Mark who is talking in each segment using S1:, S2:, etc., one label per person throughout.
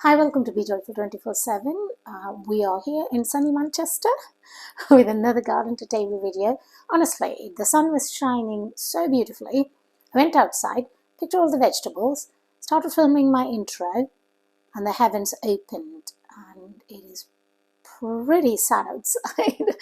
S1: Hi, welcome to Be Joyful 24/7. We are here in sunny Manchester with another garden to table video. Honestly, the sun was shining so beautifully. I went outside, picked all the vegetables, started filming my intro, and the heavens opened, and it is pretty sad outside.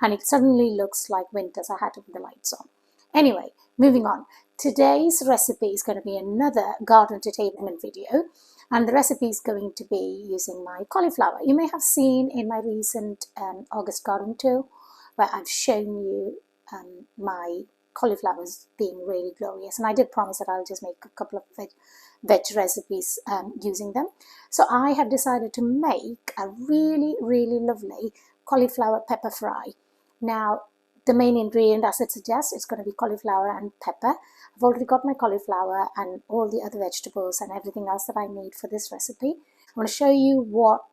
S1: And it suddenly looks like winter, so I had to put the lights on. Anyway, moving on. Today's recipe is going to be another garden to table video, and the recipe is going to be using my cauliflower. You may have seen in my recent August garden tour where I've shown you my cauliflowers being really glorious, and I did promise that I'll just make a couple of veg recipes using them. So I have decided to make a really lovely cauliflower pepper fry. Now the main ingredient, as it suggests, is going to be cauliflower and pepper. I've already got my cauliflower and all the other vegetables and everything else that I need for this recipe. I'm going to show you what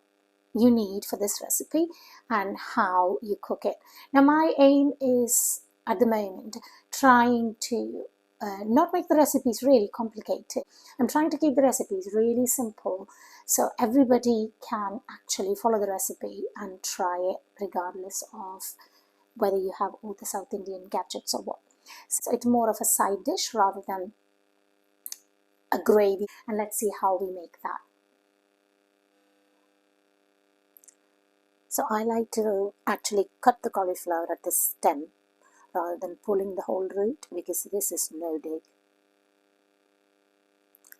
S1: you need for this recipe and how you cook it. Now my aim is at the moment trying to not make the recipes really complicated. I'm trying to keep the recipes really simple so everybody can actually follow the recipe and try it regardless of whether you have all the South Indian gadgets or what. So it's more of a side dish rather than a gravy, and let's see how we make that. So I like to actually cut the cauliflower at the stem rather than pulling the whole root because this is no dig.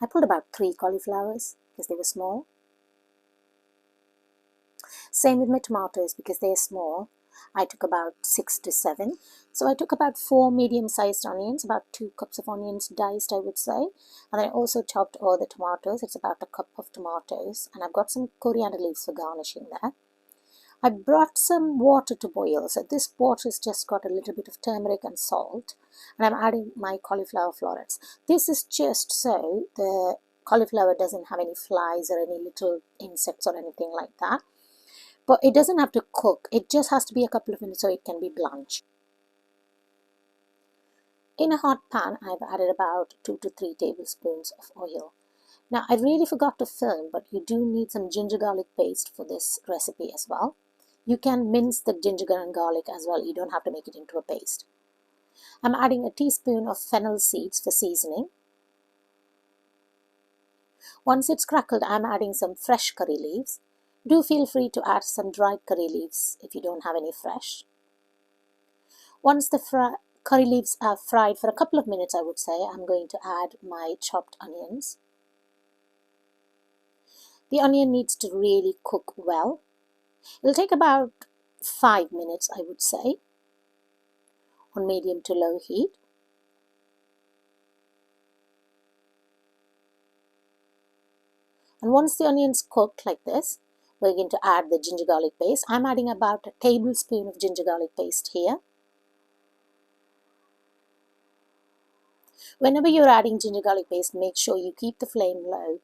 S1: I pulled about 3 cauliflowers because they were small. Same with my tomatoes because they're small. I took about 6 to 7. So I took about 4 medium-sized onions, about 2 cups of onions diced, I would say. And then I also chopped all the tomatoes. It's about a cup of tomatoes. And I've got some coriander leaves for garnishing there. I brought some water to boil. So this water's just got a little bit of turmeric and salt. And I'm adding my cauliflower florets. This is just so the cauliflower doesn't have any flies or any little insects or anything like that. But it doesn't have to cook. It just has to be a couple of minutes so it can be blanched. In a hot pan, I've added about 2 to 3 tablespoons of oil. Now, I really forgot to film, but you do need some ginger garlic paste for this recipe as well. You can mince the ginger and garlic as well. You don't have to make it into a paste. I'm adding a teaspoon of fennel seeds for seasoning. Once it's crackled, I'm adding some fresh curry leaves. Do feel free to add some dried curry leaves if you don't have any fresh. Once the curry leaves are fried for a couple of minutes, I would say, I'm going to add my chopped onions. The onion needs to really cook well. It'll take about 5 minutes, I would say, on medium to low heat. And once the onion's cooked like this, we're going to add the ginger garlic paste. I'm adding about a tablespoon of ginger garlic paste here. Whenever you're adding ginger garlic paste, make sure you keep the flame low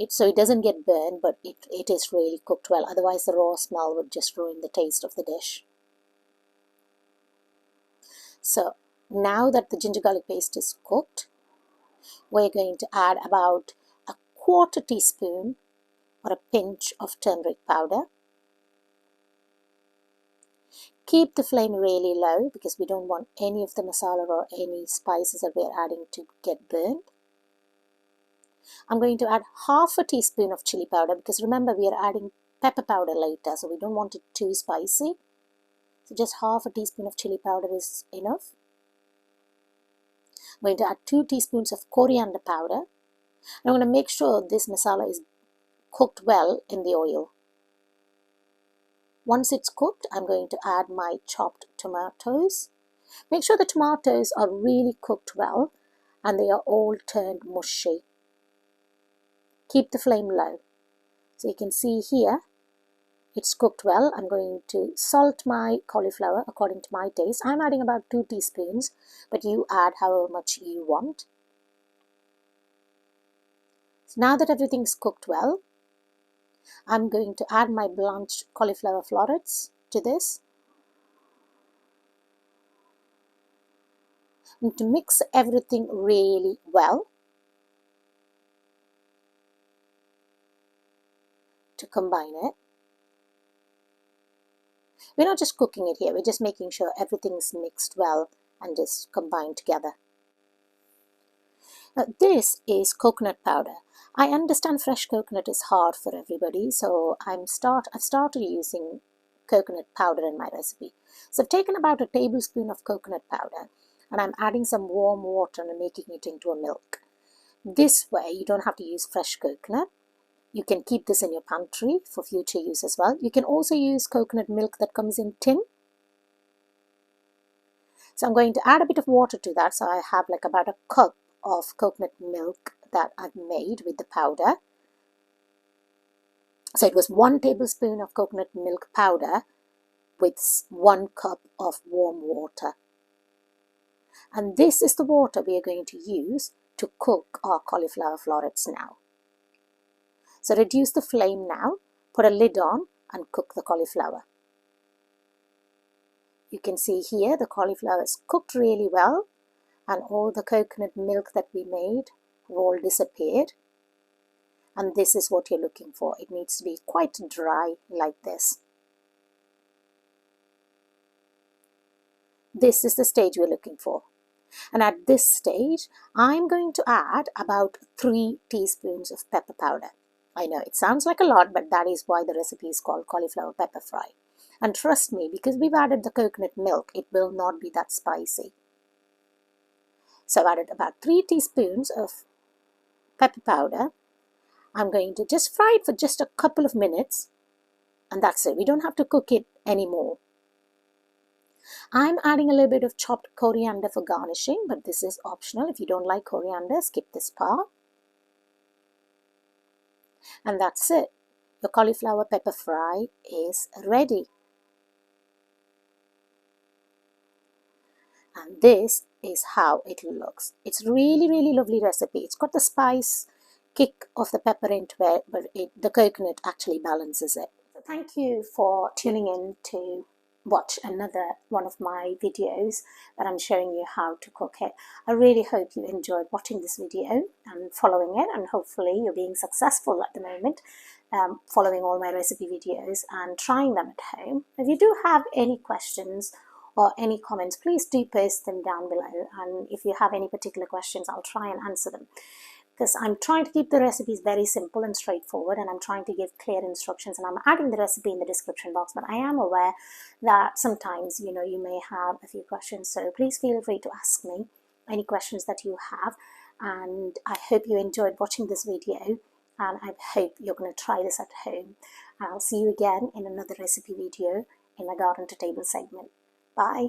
S1: so it doesn't get burned, but it is really cooked well. Otherwise, the raw smell would just ruin the taste of the dish. So now that the ginger garlic paste is cooked, we're going to add about a 1/4 teaspoon or a pinch of turmeric powder. Keep the flame really low because we don't want any of the masala or any spices that we're adding to get burnt. I'm going to add 1/2 teaspoon of chili powder because remember we are adding pepper powder later, so we don't want it too spicy. So just 1/2 teaspoon of chili powder is enough. I'm going to add 2 teaspoons of coriander powder. And I'm going to make sure this masala is cooked well in the oil. Once it's cooked, I'm going to add my chopped tomatoes. Make sure the tomatoes are really cooked well and they are all turned mushy. Keep the flame low. So you can see here, it's cooked well. I'm going to salt my cauliflower according to my taste. I'm adding about 2 teaspoons, but you add however much you want. So now that everything's cooked well, I'm going to add my blanched cauliflower florets to this. And to mix everything really well. to combine it. We're not just cooking it here, we're just making sure everything's mixed well and just combined together. Now, this is coconut powder. I understand fresh coconut is hard for everybody, so I've started using coconut powder in my recipe. So I've taken about a tablespoon of coconut powder and I'm adding some warm water and making it into a milk. This way you don't have to use fresh coconut. You can keep this in your pantry for future use as well. You can also use coconut milk that comes in tin. So I'm going to add a bit of water to that. So I have like about a cup of coconut milk that I've made with the powder. So it was 1 tablespoon of coconut milk powder with 1 cup of warm water. And this is the water we are going to use to cook our cauliflower florets now. So reduce the flame now, put a lid on and cook the cauliflower. You can see here the cauliflower is cooked really well and all the coconut milk that we made have all disappeared. And this is what you're looking for. It needs to be quite dry like this. This is the stage we're looking for. And at this stage, I'm going to add about 3 teaspoons of pepper powder. I know it sounds like a lot, but that is why the recipe is called cauliflower pepper fry. And trust me, because we've added the coconut milk, it will not be that spicy. So I've added about 3 teaspoons of pepper powder. I'm going to just fry it for just a couple of minutes. And that's it. We don't have to cook it anymore. I'm adding a little bit of chopped coriander for garnishing, but this is optional. If you don't like coriander, skip this part. And that's it. Your cauliflower pepper fry is ready. And this is how it looks. It's really lovely recipe. It's got the spice kick of the pepper into it, but the coconut actually balances it. So thank you for tuning in to watch another one of my videos that I'm showing you how to cook it. I really hope you enjoyed watching this video and following it, and hopefully you're being successful at the moment following all my recipe videos and trying them at home. If you do have any questions or any comments, please do post them down below, and if you have any particular questions, I'll try and answer them. Because I'm trying to keep the recipes very simple and straightforward, and I'm trying to give clear instructions, and I'm adding the recipe in the description box, but I am aware that sometimes you may have a few questions, so please feel free to ask me any questions that you have. And I hope you enjoyed watching this video, and I hope you're going to try this at home. I'll see you again in another recipe video in my garden to table segment. Bye.